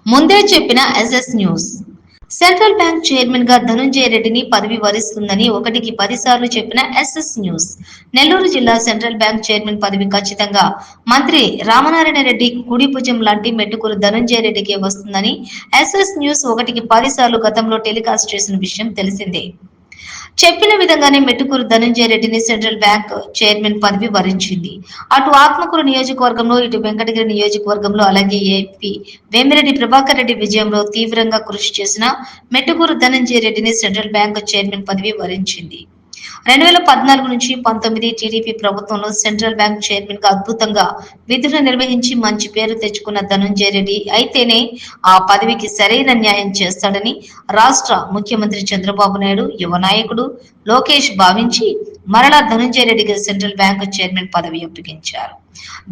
ముందే చెప్పిన SS news. Central bank chairman గా ధనుంజయ రెడ్డిని పదవి వరిస్తుందని 1కి 10 సార్లు చెప్పిన ఎస్ఎస్ న్యూస్. నెల్లూరు జిల్లా సెంట్రల్ బ్యాంక్ చైర్మన్ పదవి ఖచ్చితంగా మంత్రి రామనారాయణ రెడ్డి కుడి భుజం లాంటి మెట్టుకూరు ధనుంజయ రెడ్డికే వస్తుందని ఎస్ఎస్ న్యూస్ 1కి 10 సార్లు గతంలో టెలికాస్ట్ చేసిన విషయం తెలిసిందే. చెప్పిన విధంగానే మెట్టుకూరు ధనుంజయ రెడ్డిని సెంట్రల్ బ్యాంక్ చైర్మన్ పదవి వరించింది. అటు ఆత్మకూరు నియోజకవర్గంలో, ఇటు వెంకటగిరి నియోజకవర్గంలో, అలాగే ఏపీ వేమిరెడ్డి ప్రభాకర్ రెడ్డి విజయంలో తీవ్రంగా కృషి చేసిన మెట్టుకూరు ధనుంజయ రెడ్డిని సెంట్రల్ బ్యాంక్ చైర్మన్ పదవి వరించింది. 2014 నుంచి 19 టీడీపీ ప్రభుత్వంలో సెంట్రల్ బ్యాంక్ చైర్మన్ గా అద్భుతంగా విధులు నిర్వహించి మంచి పేరు తెచ్చుకున్న ధనుంజయ రెడ్డి అయితేనే ఆ పదవికి సరైన న్యాయం చేస్తాడని రాష్ట్ర ముఖ్యమంత్రి చంద్రబాబు నాయుడు, యువ నాయకుడు లోకేష్ భావించి మరలా ధనుంజయ రెడ్డికి సెంట్రల్ బ్యాంక్ చైర్మన్ పదవి అప్పగించారు.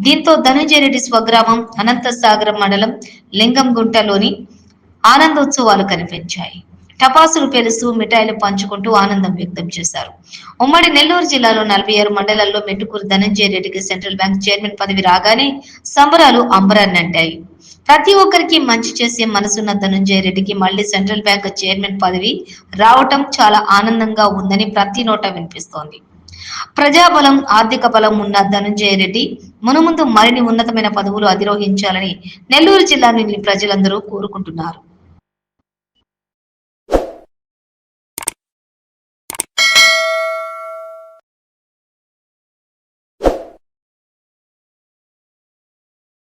దీంతో ధనుంజయ రెడ్డి స్వగ్రామం అనంతసాగరం మండలం లింగంగుంటలోని ఆనందోత్సవాలు కనిపించాయి. టపాసులు పేలుస్తూ మిఠాయిలు పంచుకుంటూ ఆనందం వ్యక్తం చేశారు. ఉమ్మడి నెల్లూరు జిల్లాలో 46 మండలాల్లో మెట్టుకూరు ధనుంజయ రెడ్డికి సెంట్రల్ బ్యాంక్ చైర్మన్ పదవి రాగానే సంబరాలు అంబరాన్నంటాయి. ప్రతి ఒక్కరికి మంచి చేసే మనసున్న ధనుంజయ రెడ్డికి మళ్లీ సెంట్రల్ బ్యాంక్ చైర్మన్ పదవి రావటం చాలా ఆనందంగా ఉందని ప్రతి నోట వినిపిస్తోంది. ప్రజాబలం, ఆర్థిక బలం ఉన్న ధనుంజయ రెడ్డి మునుముందు మరిన్ని ఉన్నతమైన పదవులు అధిరోహించాలని నెల్లూరు జిల్లాలోని ప్రజలందరూ కోరుకుంటున్నారు.